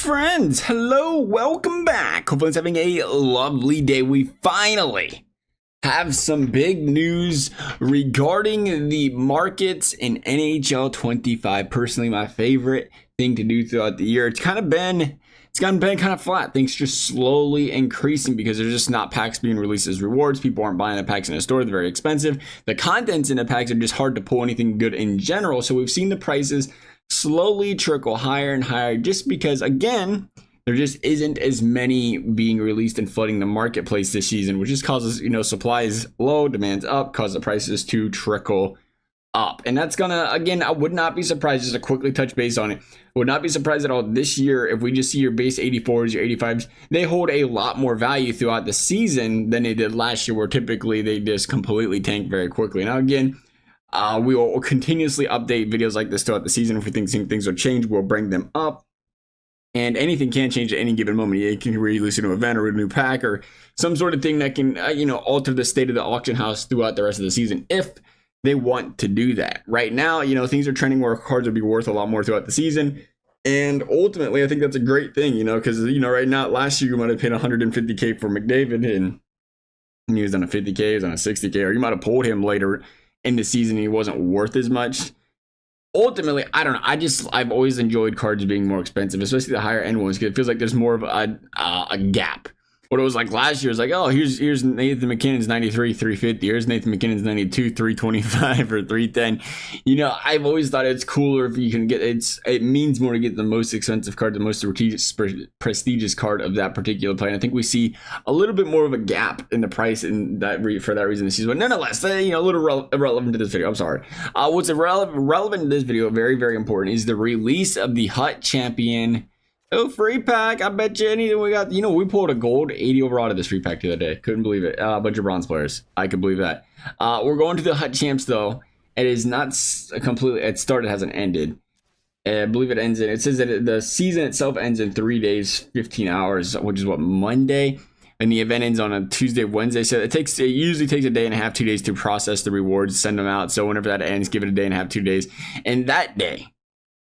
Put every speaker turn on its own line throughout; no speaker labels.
friends, hello, welcome back. Hopefully it's having a lovely day. We finally have some big news regarding the markets in NHL 25. Personally, my favorite thing to do throughout the year. It's gotten been kind of flat. Things just slowly increasing because there's just not packs being released as rewards. People aren't buying the packs in the store. They're very expensive. The contents in the packs are just hard to pull anything good in general. So we've seen the prices slowly trickle higher and higher just because, again, there just isn't as many being released and flooding the marketplace this season, which just causes, supply is low, demand's up, cause the prices to trickle up. And that's gonna, again, I would not be surprised, just to quickly touch base on it, would not be surprised at all this year if we just see your base 84s, your 85s, they hold a lot more value throughout the season than they did last year, where typically they just completely tank very quickly. Now, again, we will continuously update videos like this throughout the season. If we think things will change, we'll bring them up. And anything can change at any given moment. You can release a new event or a new pack or some sort of thing that can, alter the state of the auction house throughout the rest of the season if they want to do that. Right now, things are trending where cards will be worth a lot more throughout the season. And ultimately, I think that's a great thing, because, right now, last year you might have paid $150K for McDavid and he was on a 50K, he was on a 60K, or you might have pulled him later in the season and he wasn't worth as much. Ultimately, I don't know. I've always enjoyed cards being more expensive, especially the higher end ones, because it feels like there's more of a gap. What it was like last year is like, oh, here's Nathan McKinnon's 93, 350. Here's Nathan McKinnon's 92, 325 or 310. I've always thought it's cooler if you can get it means more to get the most expensive card, the most prestigious card of that particular play. And I think we see a little bit more of a gap in the price in that for that reason this season. But nonetheless, a little irrelevant to this video. I'm sorry. What's relevant to this video, very, very important, is the release of the Hut Champion. Oh, free pack. I bet you anything we got. We pulled a gold 80 overall out of this free pack the other day. Couldn't believe it. A bunch of bronze players. I could believe that. We're going to the Hut Champs, though. It is not completely. It started, hasn't ended. I believe it ends in. It says that the season itself ends in 3 days, 15 hours, which is what, Monday? And the event ends on a Tuesday, Wednesday. So it usually takes a day and a half, 2 days to process the rewards, send them out. So whenever that ends, give it a day and a half, 2 days. And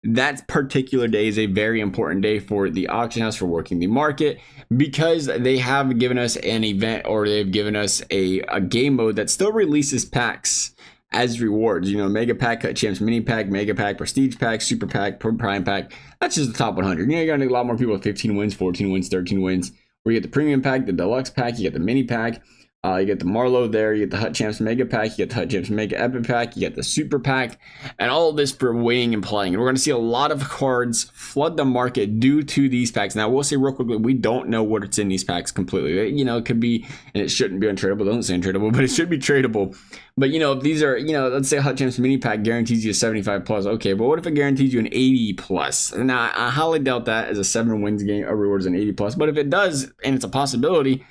that particular day is a very important day for the auction house, for working the market, because they have given us an event, or they've given us a game mode that still releases packs as rewards. Mega pack, Cut Champs mini pack, mega pack, prestige pack, super pack, prime pack. That's just the top 100. You're gonna get a lot more people with 15 wins, 14 wins, 13 wins. Where you get the premium pack, the deluxe pack, you get the mini pack. You get the Marlowe there, you get the Hut Champs Mega Pack, you get the Hut Champs Mega Epic Pack, you get the Super Pack, and all of this for winning and playing. And we're going to see a lot of cards flood the market due to these packs. Now, we'll say real quickly, we don't know what's in these packs completely. It could be, and it shouldn't be untradeable. Don't say untradeable, but it should be tradable. But, if these are, let's say Hut Champs Mini Pack guarantees you a 75 plus. Okay, but what if it guarantees you an 80 plus? Now, I highly doubt that as a 7 wins game or rewards an 80 plus. But if it does, and it's a possibility,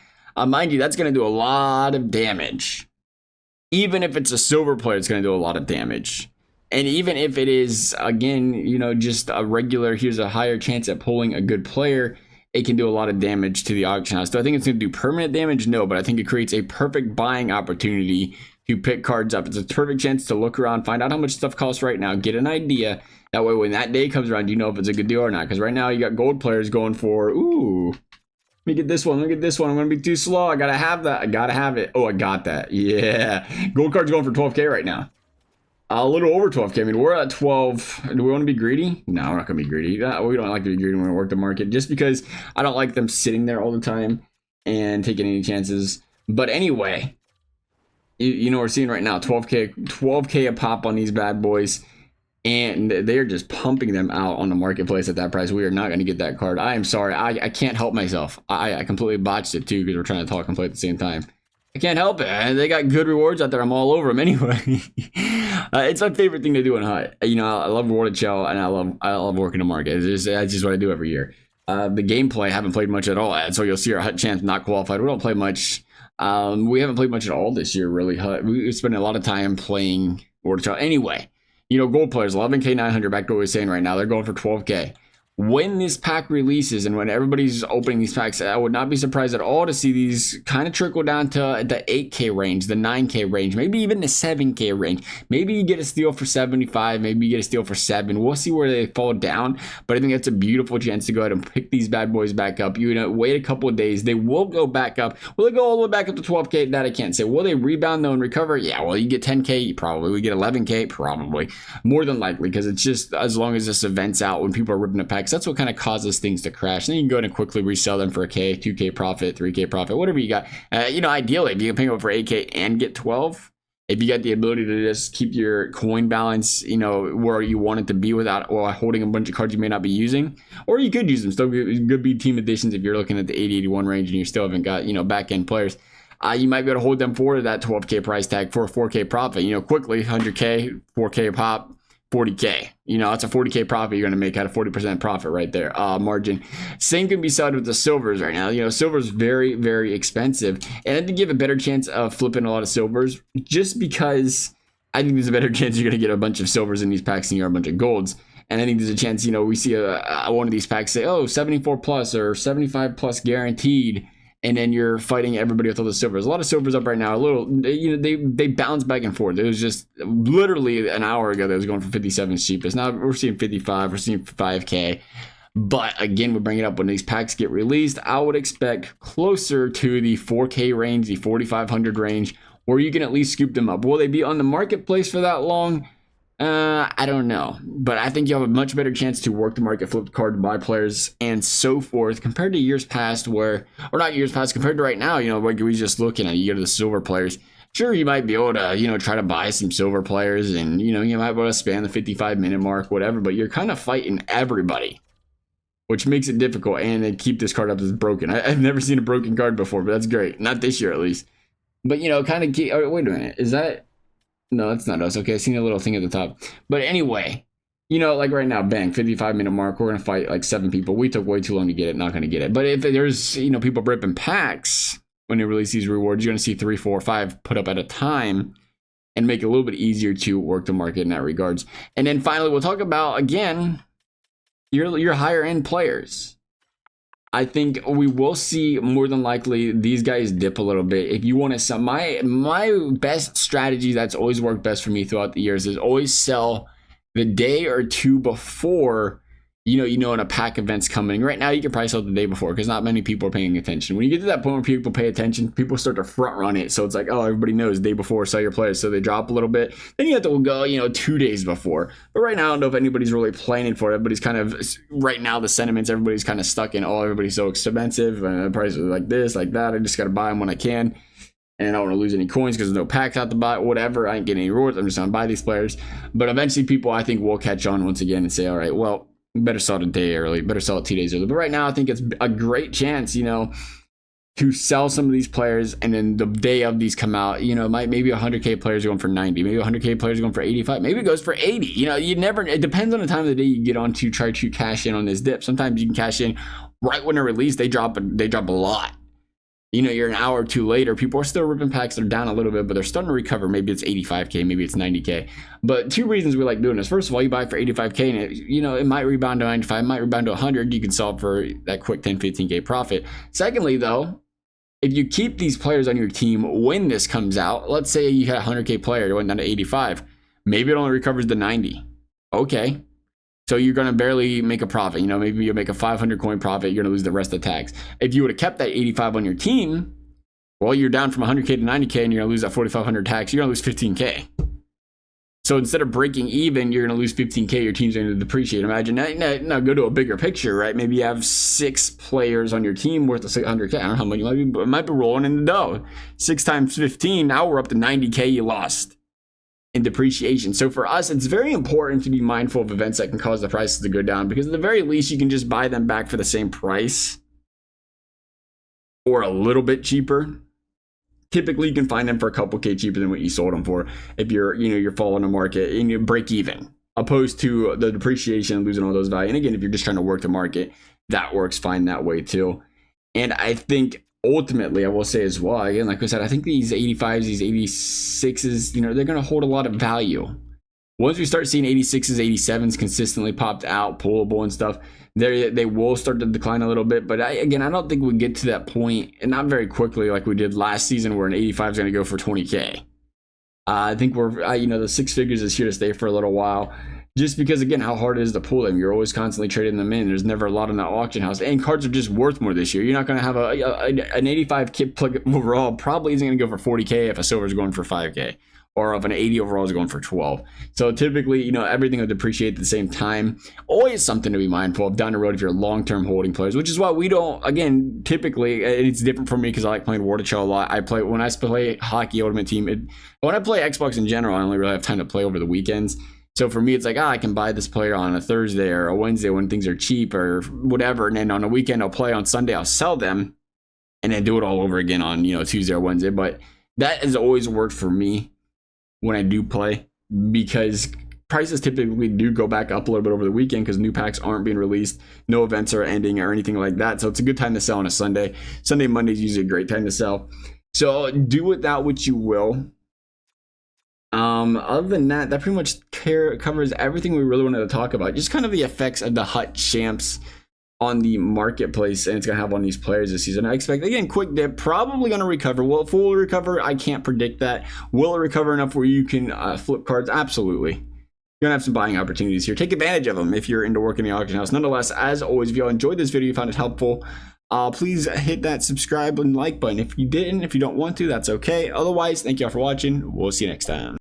mind you, that's going to do a lot of damage. Even if it's a silver player, it's going to do a lot of damage. And even if it is, again, just a regular, here's a higher chance at pulling a good player, it can do a lot of damage to the auction house. Do I think it's going to do permanent damage? No, but I think it creates a perfect buying opportunity to pick cards up. It's a perfect chance to look around, find out how much stuff costs right now, get an idea. That way, when that day comes around, you know if it's a good deal or not. Because right now, you got gold players going for, ooh, let me get this one. Let me get this one. I'm going to be too slow. I got to have that. I got to have it. Oh, I got that. Yeah. Gold card's going for 12K right now. A little over 12K. I mean, we're at 12. Do we want to be greedy? No, we're not going to be greedy. We don't like to be greedy when we work the market, just because I don't like them sitting there all the time and taking any chances. But anyway, we're seeing right now 12K a pop on these bad boys. And they're just pumping them out on the marketplace at that price. We are not going to get that card. I am sorry. I can't help myself. I completely botched it too, because we're trying to talk and play at the same time. I can't help it. And they got good rewards out there. I'm all over them anyway. It's my favorite thing to do in Hut. I love rewarded shell, and I love working the market. That's just what I do every year. The gameplay, I haven't played much at all. So you'll see our Hut Champs not qualified. We don't play much. We haven't played much at all this year, really. We spend a lot of time playing rewarded shell. Anyway. Gold players, 11K 900, back to what we were saying right now. They're going for 12K. when this pack releases and when everybody's opening these packs, I would not be surprised at all to see these kind of trickle down to the 8K range, the 9K range, maybe even the 7K range. Maybe you get a steal for 75, maybe you get a steal for 7. We'll see where they fall down, but I think that's a beautiful chance to go ahead and pick these bad boys back up. You know, wait a couple of days, they will go back up. Will they go all the way back up to 12K? That I can't say. Will they rebound though and recover? Yeah, well, you get 10K, probably. We get 11K, probably. More than likely, because it's just as long as this event's out when people are ripping the packs, that's what kind of causes things to crash. And then you can go ahead and quickly resell them for a K, 2K profit, 3K profit, whatever you got. You know, ideally, if you can pick them up for 8K and get 12, if you got the ability to just keep your coin balance, you know, where you want it to be without holding a bunch of cards you may not be using, or you could use them. Still good be team additions if you're looking at the 80-81 range and you still haven't got, you know, back end players. You might be able to hold them for that 12K price tag for a 4K profit. You know, quickly 100K, 4K pop, 40K. You know, it's a 40K profit you're going to make out of 40% profit right there, margin. Same can be said with the silvers right now. You know, silver's very, very expensive. And I think you have a better chance of flipping a lot of silvers just because I think there's a better chance you're going to get a bunch of silvers in these packs than you are a bunch of golds. And I think there's a chance, you know, we see one of these packs say, oh, 74 plus or 75 plus guaranteed. And then you're fighting everybody with all the silvers. A lot of silvers up right now. A little, you know, they bounce back and forth. It was just literally an hour ago that was going for 57 cheapest. Now we're seeing 55. We're seeing 5K. But again, we bring it up when these packs get released. I would expect closer to the 4K range, the 4,500 range, where you can at least scoop them up. Will they be on the marketplace for that long? I don't know, but I think you have a much better chance to work the market, flip the card to buy players and so forth compared to years past or not years past, compared to right now, you know, like we just looking at, you go to the silver players. Sure, you might be able to, you know, try to buy some silver players and, you know, you might be able to span the 55-minute mark, whatever, but you're kind of fighting everybody, which makes it difficult. And they keep this card up as broken. I've never seen a broken card before, but that's great. Not this year, at least. But, you know, kind of keep, oh, wait a minute. Is that... No, that's not us. Okay, I seen a little thing at the top. But anyway, you know, like right now, bang, 55-minute mark. We're going to fight like 7 people. We took way too long to get it. Not going to get it. But if there's, you know, people ripping packs when they release these rewards, you're going to see 3, 4, 5 put up at a time and make it a little bit easier to work the market in that regards. And then finally, we'll talk about, again, your higher end players. I think we will see more than likely these guys dip a little bit. If you want to sell, my best strategy that's always worked best for me throughout the years is always sell the day or two before you know, when a pack event's coming. Right now, you can probably sell the day before because not many people are paying attention. When you get to that point where people pay attention, people start to front run it. So it's like, oh, everybody knows day before, sell your players. So they drop a little bit. Then you have to go, you know, 2 days before. But right now, I don't know if anybody's really planning for it. Everybody's kind of, right now, the sentiments, everybody's kind of stuck in, oh, everybody's so expensive. And the prices are like this, like that. I just got to buy them when I can. And I don't want to lose any coins because there's no packs out to buy, whatever. I ain't getting any rewards. I'm just going to buy these players. But eventually, people, I think, will catch on once again and say, all right, well, better sell it a day early, better sell it 2 days early. But right now, I think it's a great chance, you know, to sell some of these players, and then the day of these come out, you know, maybe 100K players are going for 90, maybe 100K players are going for 85, maybe it goes for 80. You know, it depends on the time of the day you get on to try to cash in on this dip. Sometimes you can cash in right when they're released. They drop a lot. You know, you're an hour or two later, people are still ripping packs. They're down a little bit, but they're starting to recover. Maybe it's 85K, maybe it's 90K. But 2 reasons we like doing this. First of all, you buy for 85K, and it might rebound to 95, it might rebound to 100. You can sell it for that quick 10, 15K profit. Secondly, though, if you keep these players on your team when this comes out, let's say you had a 100K player, it went down to 85. Maybe it only recovers to 90. Okay. So you're going to barely make a profit. You know, maybe you'll make a 500 coin profit. You're going to lose the rest of the tax. If you would have kept that 85 on your team, well, you're down from 100K to 90K and you're going to lose that 4,500 tax. You're going to lose 15K. So instead of breaking even, you're going to lose 15K. Your team's going to depreciate. Imagine that. Now go to a bigger picture, right? Maybe you have 6 players on your team worth of 600K. I don't know how much you might be rolling in the dough. 6 times 15. Now we're up to 90K you lost in depreciation. So for us, it's very important to be mindful of events that can cause the prices to go down, because at the very least, you can just buy them back for the same price or a little bit cheaper. Typically, you can find them for a couple K cheaper than what you sold them for if you're following the market and you break even, opposed to the depreciation and losing all those value. And again, if you're just trying to work the market, that works fine that way too. And I think ultimately, I will say as well, again, like I said, I think these 85s, these 86s, they're going to hold a lot of value. Once we start seeing 86s, 87s consistently popped out, pullable and stuff, they will start to decline a little bit. But I don't think we get to that point, and not very quickly like we did last season, where an 85 is going to go for 20K. I think we're, the six figures is here to stay for a little while. Just because, again, how hard it is to pull them. You're always constantly trading them in. There's never a lot in that auction house. And cards are just worth more this year. You're not going to have an 85 kit plug overall. Probably isn't going to go for 40K if a silver is going for 5K. Or if an 80 overall is going for 12. So typically, everything will depreciate at the same time. Always something to be mindful of down the road if you're long-term holding players, which is why we don't, again, typically, it's different for me because I like playing War to Chill a lot. When I play Hockey Ultimate Team, when I play Xbox in general, I only really have time to play over the weekends. So for me, it's like, I can buy this player on a Thursday or a Wednesday when things are cheap or whatever. And then on a weekend, I'll play. On Sunday, I'll sell them and then do it all over again on, Tuesday or Wednesday. But that has always worked for me when I do play, because prices typically do go back up a little bit over the weekend because new packs aren't being released, no events are ending or anything like that. So it's a good time to sell on a Sunday. Monday is usually a great time to sell. So do with that what you will. Other than that, that pretty much covers everything we really wanted to talk about. Just kind of the effects of the hut champs on the marketplace, and it's going to have on these players this season. I expect, again, quick dip, probably going to recover. Will it fully recover? I can't predict that. Will it recover enough where you can flip cards? Absolutely. You're going to have some buying opportunities here. Take advantage of them if you're into working the auction house. Nonetheless, as always, if you all enjoyed this video, you found it helpful, please hit that subscribe and like button. If you didn't, if you don't want to, that's okay. Otherwise, thank you all for watching. We'll see you next time.